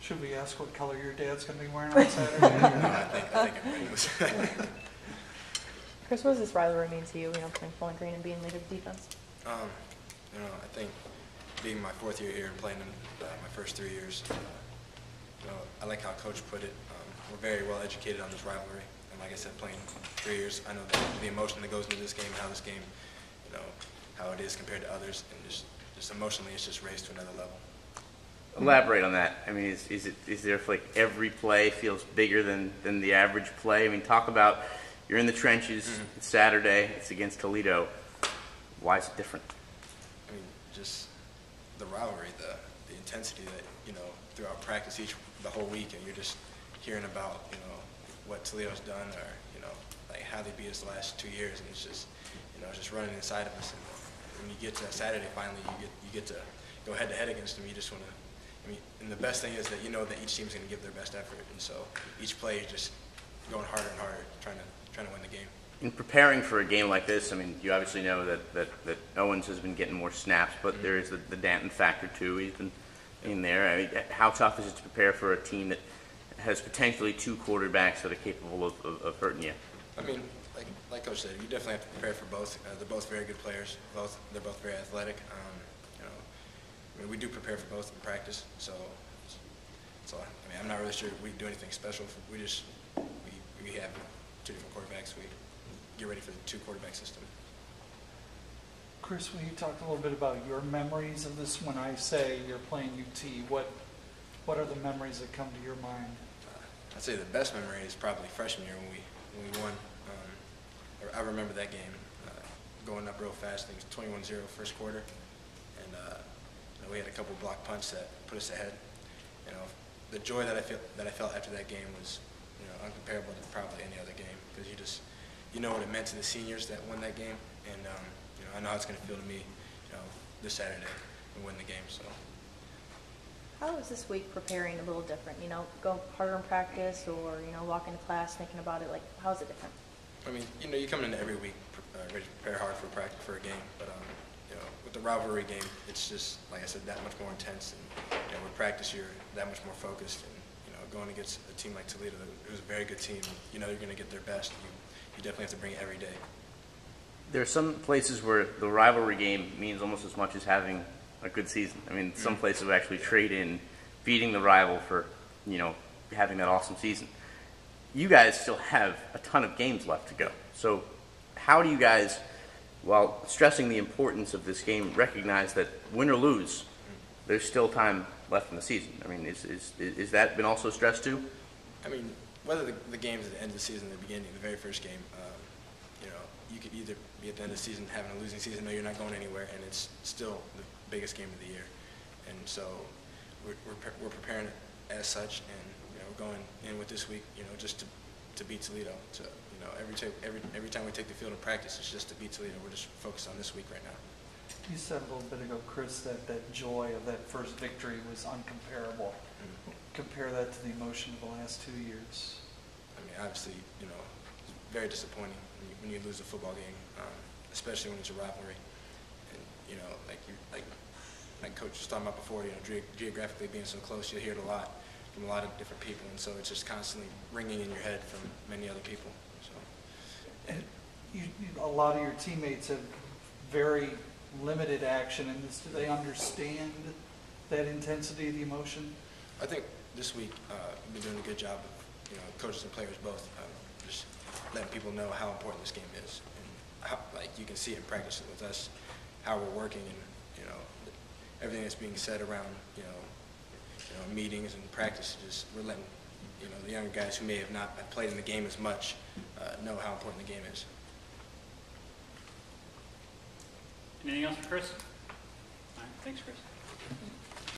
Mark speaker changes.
Speaker 1: Should we ask what color your dad's going to be wearing on Saturday?
Speaker 2: I think it rings.
Speaker 3: Chris, what does this rivalry mean to you, playing Bowling Green and being leader of the defense?
Speaker 2: I think being my 4th year here and playing in my first 3 years, I like how Coach put it. We're very well educated on this rivalry. And like I said, playing 3 years, I know the emotion that goes into this game, how this game, how it is compared to others, and just emotionally, it's just raised to another level.
Speaker 4: Elaborate on that. I mean, is there like every play feels bigger than the average play? I mean, talk about you're in the trenches. It's Saturday. It's against Toledo. Why is it different?
Speaker 2: I mean, just the rivalry, the intensity that throughout practice the whole week, and you're just hearing about what Toledo's done, or like how they beat us the last 2 years, and it's just it's just running inside of us. And when you get to Saturday, finally, you get to go head to head against them. You just want to. I mean, and the best thing is that that each team's going to give their best effort, and so each play is just going harder and harder, trying to win the game.
Speaker 4: In preparing for a game like this, I mean, you obviously know that Owens has been getting more snaps, but there is the Danton factor too. He's been in there. I mean, how tough is it to prepare for a team that has potentially 2 quarterbacks that are capable of hurting you?
Speaker 2: I mean, like Coach said, you definitely have to prepare for both. They're both very good players. They're both very athletic. I mean, we do prepare for both in practice. So I mean, I'm not really sure we do anything special. We have 2 different quarterbacks. We get ready for the 2-quarterback system.
Speaker 1: Chris, when you talked a little bit about your memories of this, when I say you're playing UT, what are the memories that come to your mind?
Speaker 2: I'd say the best memory is probably freshman year when we won. I remember that game going up real fast. I think it was 21-0 first quarter, and we had a couple block punts that put us ahead. The joy that I felt after that game was uncomparable to probably any other game, because you know what it meant to the seniors that won that game, and I know how it's going to feel to me this Saturday and win the game. So.
Speaker 3: How is this week preparing a little different? Go harder in practice, or walk into class thinking about it. Like, how is it different?
Speaker 2: I mean, you come into every week ready to prepare hard for practice for a game, but with the rivalry game, it's just, like I said, that much more intense, and with practice you're that much more focused, and going against a team like Toledo, it was a very good team. You're going to get their best. You definitely have to bring it every day.
Speaker 4: There are some places where the rivalry game means almost as much as having a good season. I mean, some places will actually trade in beating the rival for, having that awesome season. You guys still have a ton of games left to go. So how do you guys, while stressing the importance of this game, recognize that win or lose, there's still time left in the season? I mean, is that been also stressed too?
Speaker 2: I mean, whether the game's at the end of the season or the beginning, the very first game, you could either be at the end of the season having a losing season, no, you're not going anywhere, and it's still the biggest game of the year. And so we're preparing it as such, and we're going in with this week, just to beat Toledo. Every time we take the field in practice, it's just to beat Toledo. We're just focused on this week right now.
Speaker 1: You said a little bit ago, Chris, that joy of that first victory was uncomparable. Compare that to the emotion of the last 2 years.
Speaker 2: I mean, obviously, it's very disappointing when you lose a football game, especially when it's a rivalry. And like Coach was talking about before, geographically being so close, you'll hear it a lot from a lot of different people, and so it's just constantly ringing in your head from many other people. So,
Speaker 1: and a lot of your teammates have very limited action in this. Do they understand that intensity of the emotion?
Speaker 2: I think this week we've been doing a good job of coaches and players both just letting people know how important this game is, and how, you can see it in practice with us, how we're working, and everything that's being said around meetings and practice. Just we're letting the younger guys who may have not played in the game as much know how important the game is.
Speaker 5: Anything else for Chris? All right, thanks, Chris.